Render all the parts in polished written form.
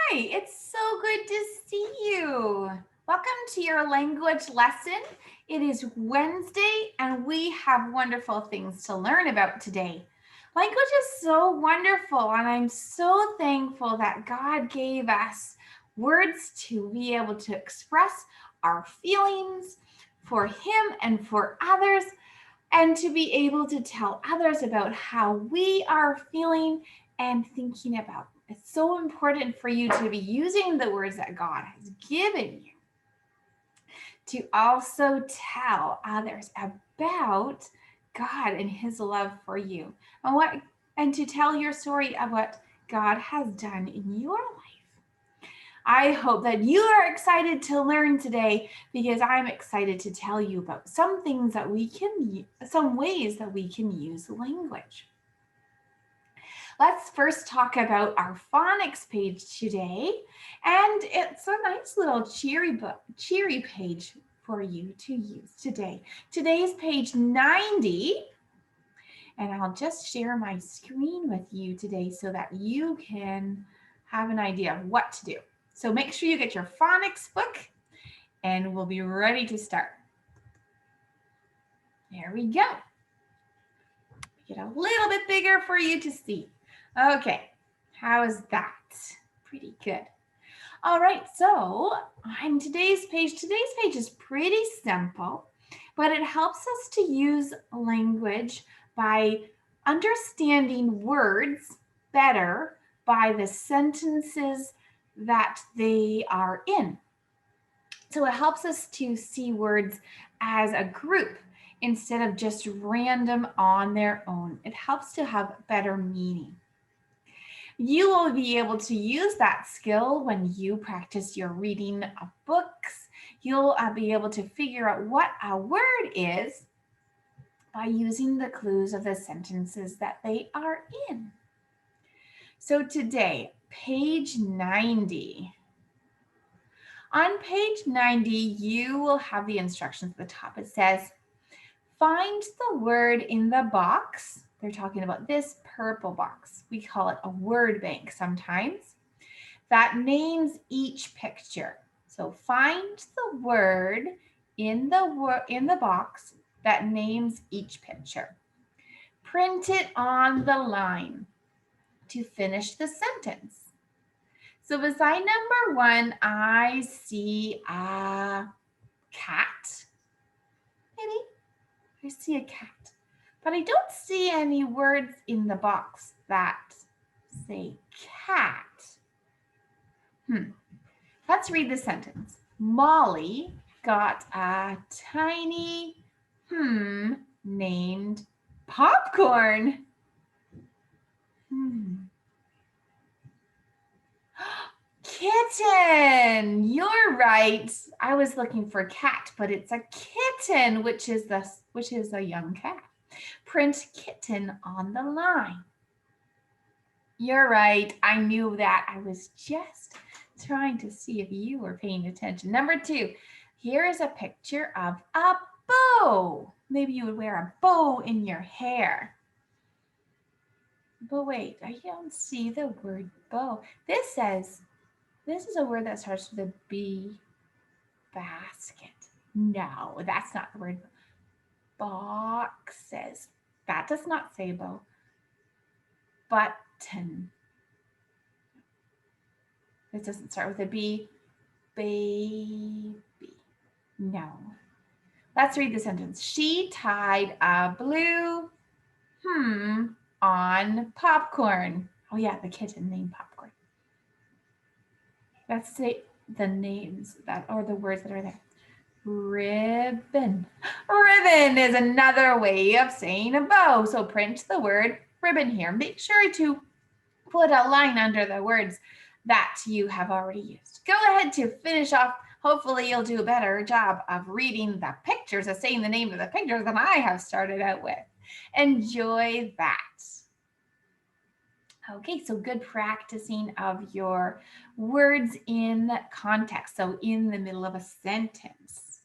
Hi, it's so good to see you. Welcome to your language lesson. It is Wednesday and we have wonderful things to learn about today. Language is so wonderful and I'm so thankful that God gave us words to be able to express our feelings for Him and for others and to be able to tell others about how we are feeling and thinking about. It's so important for you to be using the words that God has given you to also tell others about God and his love for you and to tell your story of what God has done in your life. I hope that you are excited to learn today because I'm excited to tell you about some ways that we can use language. Let's first talk about our phonics page today. And it's a nice little cheery page for you to use today. Today's page 90. And I'll just share my screen with you today so that you can have an idea of what to do. So make sure you get your phonics book and we'll be ready to start. There we go. Get a little bit bigger for you to see. Okay, how's that? Pretty good. All right, so on today's page is pretty simple, but it helps us to use language by understanding words better by the sentences that they are in. So it helps us to see words as a group instead of just random on their own. It helps to have better meaning. You will be able to use that skill when you practice your reading of books. You'll be able to figure out what a word is by using the clues of the sentences that they are in. So today, page 90. On page 90, you will have the instructions at the top. It says, find the word in the box. They're talking about this purple box. We call it a word bank sometimes. That names each picture. So find the word in the box that names each picture. Print it on the line to finish the sentence. So beside number 1, I see a cat. Maybe I see a cat, but I don't see any words in the box that say cat. Let's read the sentence. Molly got a tiny named popcorn. Kitten, you're right. I was looking for cat, but it's a kitten, which is a young cat. Print kitten on the line. You're right. I knew that. I was just trying to see if you were paying attention. Number 2, here is a picture of a bow. Maybe you would wear a bow in your hair. But wait, I don't see the word bow. This is a word that starts with a B. Basket. No, that's not the word. Boxes. That does not say bow. Button. This doesn't start with a B. Baby. No. Let's read the sentence. She tied a blue on popcorn. Oh yeah, the kitten named Popcorn. Let's say the names or the words that are there. Ribbon. Ribbon is another way of saying a bow. So print the word ribbon here. Make sure to put a line under the words that you have already used. Go ahead to finish off. Hopefully you'll do a better job of reading the pictures, of saying the name of the pictures than I have started out with. Enjoy that. Okay, so good practicing of your words in context, so in the middle of a sentence.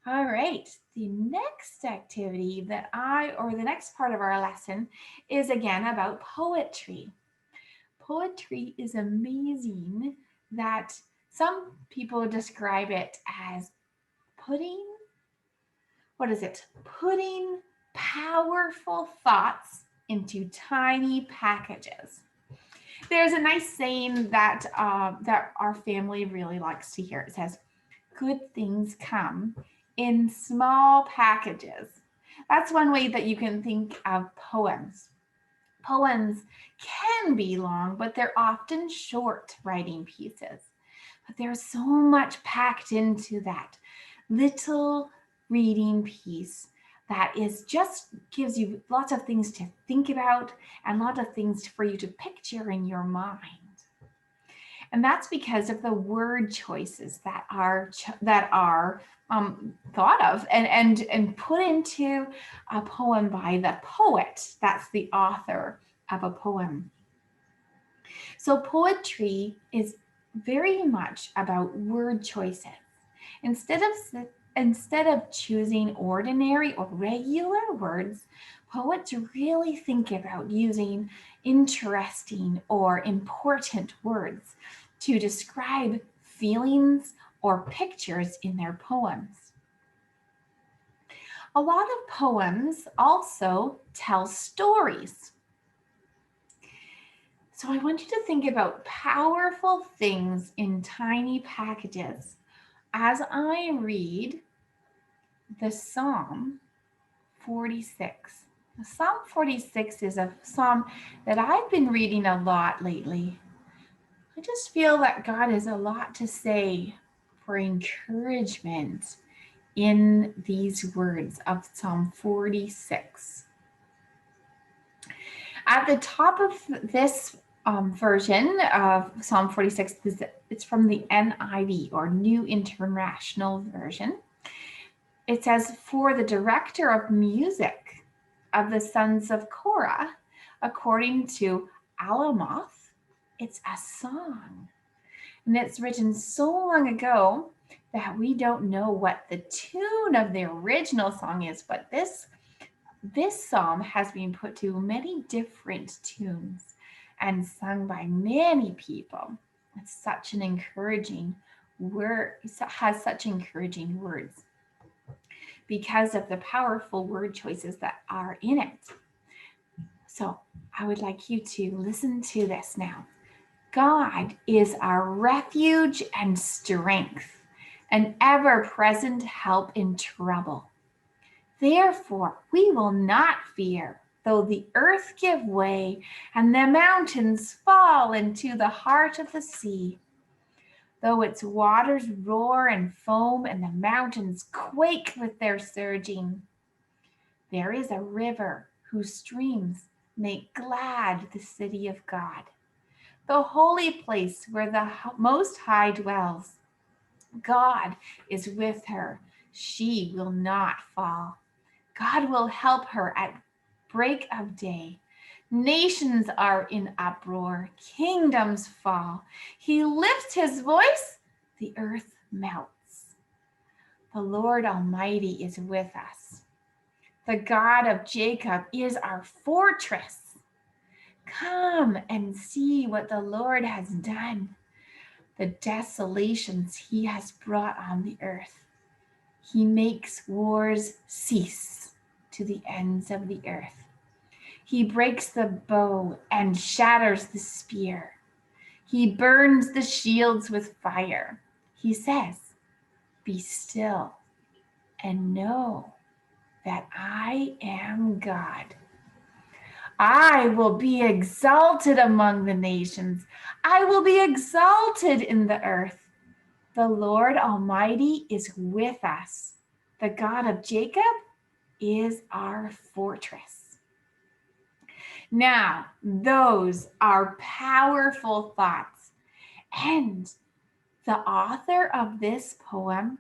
All right, the next activity the next part of our lesson is again about poetry. Poetry is amazing that some people describe it as putting, what is it? Putting powerful thoughts into tiny packages. There's a nice saying that that our family really likes to hear. It says, "Good things come in small packages." That's one way that you can think of poems. Poems can be long, but they're often short writing pieces. But there's so much packed into that little reading piece that is just gives you lots of things to think about and lots of things for you to picture in your mind. And that's because of the word choices that are thought of and put into a poem by the poet. That's the author of a poem. So poetry is very much about word choices. Instead of choosing ordinary or regular words, poets really think about using interesting or important words to describe feelings or pictures in their poems. A lot of poems also tell stories. So I want you to think about powerful things in tiny packages as I read the Psalm 46. Psalm 46 is a psalm that I've been reading a lot lately. I just feel that God has a lot to say for encouragement in these words of Psalm 46. At the top of this version of Psalm 46, it's from the NIV or New International Version. It says, "For the director of music of the sons of Korah, according to Alamoth, it's a song." And it's written so long ago that we don't know what the tune of the original song is, but this psalm has been put to many different tunes and sung by many people. It's such an encouraging word, it has such encouraging words because of the powerful word choices that are in it. So I would like you to listen to this now. God is our refuge and strength, an ever-present help in trouble. Therefore, we will not fear, though the earth give way and the mountains fall into the heart of the sea. Though its waters roar and foam and the mountains quake with their surging. There is a river whose streams make glad the city of God, the holy place where the Most High dwells. God is with her. She will not fall. God will help her at break of day. Nations are in uproar, kingdoms fall. He lifts his voice, the earth melts. The Lord Almighty is with us. The God of Jacob is our fortress. Come and see what the Lord has done, the desolations he has brought on the earth. He makes wars cease to the ends of the earth. He breaks the bow and shatters the spear. He burns the shields with fire. He says, "Be still and know that I am God. I will be exalted among the nations. I will be exalted in the earth. The Lord Almighty is with us. The God of Jacob is our fortress." Now, those are powerful thoughts. And the author of this poem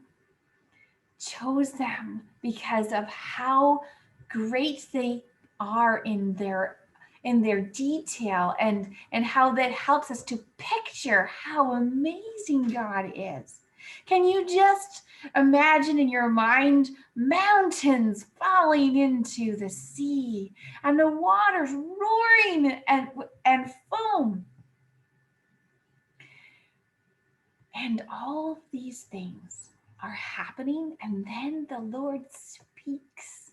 chose them because of how great they are in their detail and how that helps us to picture how amazing God is. Can you just imagine in your mind mountains falling into the sea and the waters roaring and foam? And all of these things are happening, and then the Lord speaks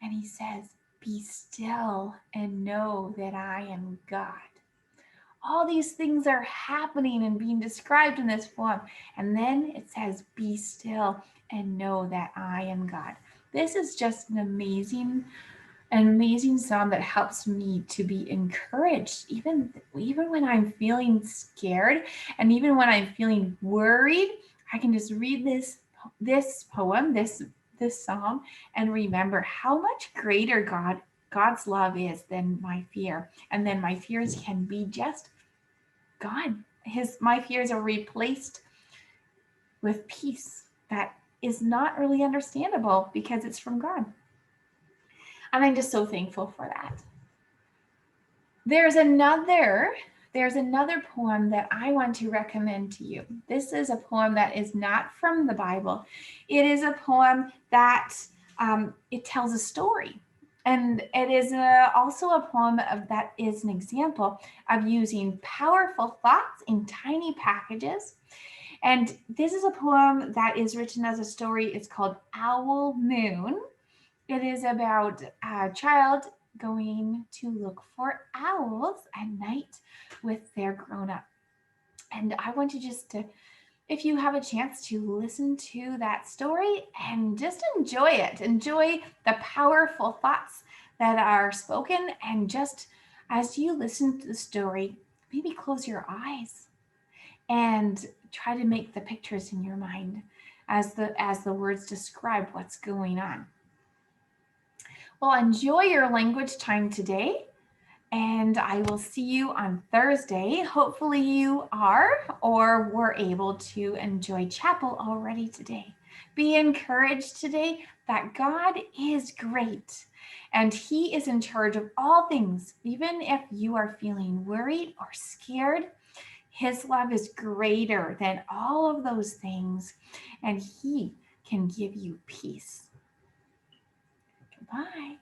and he says, "Be still and know that I am God." All these things are happening and being described in this poem. And then it says, "Be still and know that I am God." This is just an amazing song that helps me to be encouraged, even when I'm feeling scared and even when I'm feeling worried. I can just read this poem, this psalm, and remember how much greater God's love is than my fear, and then my fears can be just gone. My fears are replaced with peace that is not really understandable because it's from God. And I'm just so thankful for that. There's another poem that I want to recommend to you. This is a poem that is not from the Bible. It is a poem that it tells a story. And it is also a poem that is an example of using powerful thoughts in tiny packages. And this is a poem that is written as a story. It's called Owl Moon. It is about a child going to look for owls at night with their grown-up. And I want you if you have a chance, to listen to that story and just enjoy it. Enjoy the powerful thoughts that are spoken. And just as you listen to the story, maybe close your eyes and try to make the pictures in your mind as the words describe what's going on. Well, enjoy your language time today, and I will see you on Thursday. Hopefully you are or were able to enjoy chapel already today. Be encouraged today that God is great and he is in charge of all things. Even if you are feeling worried or scared, his love is greater than all of those things, and he can give you peace. Goodbye.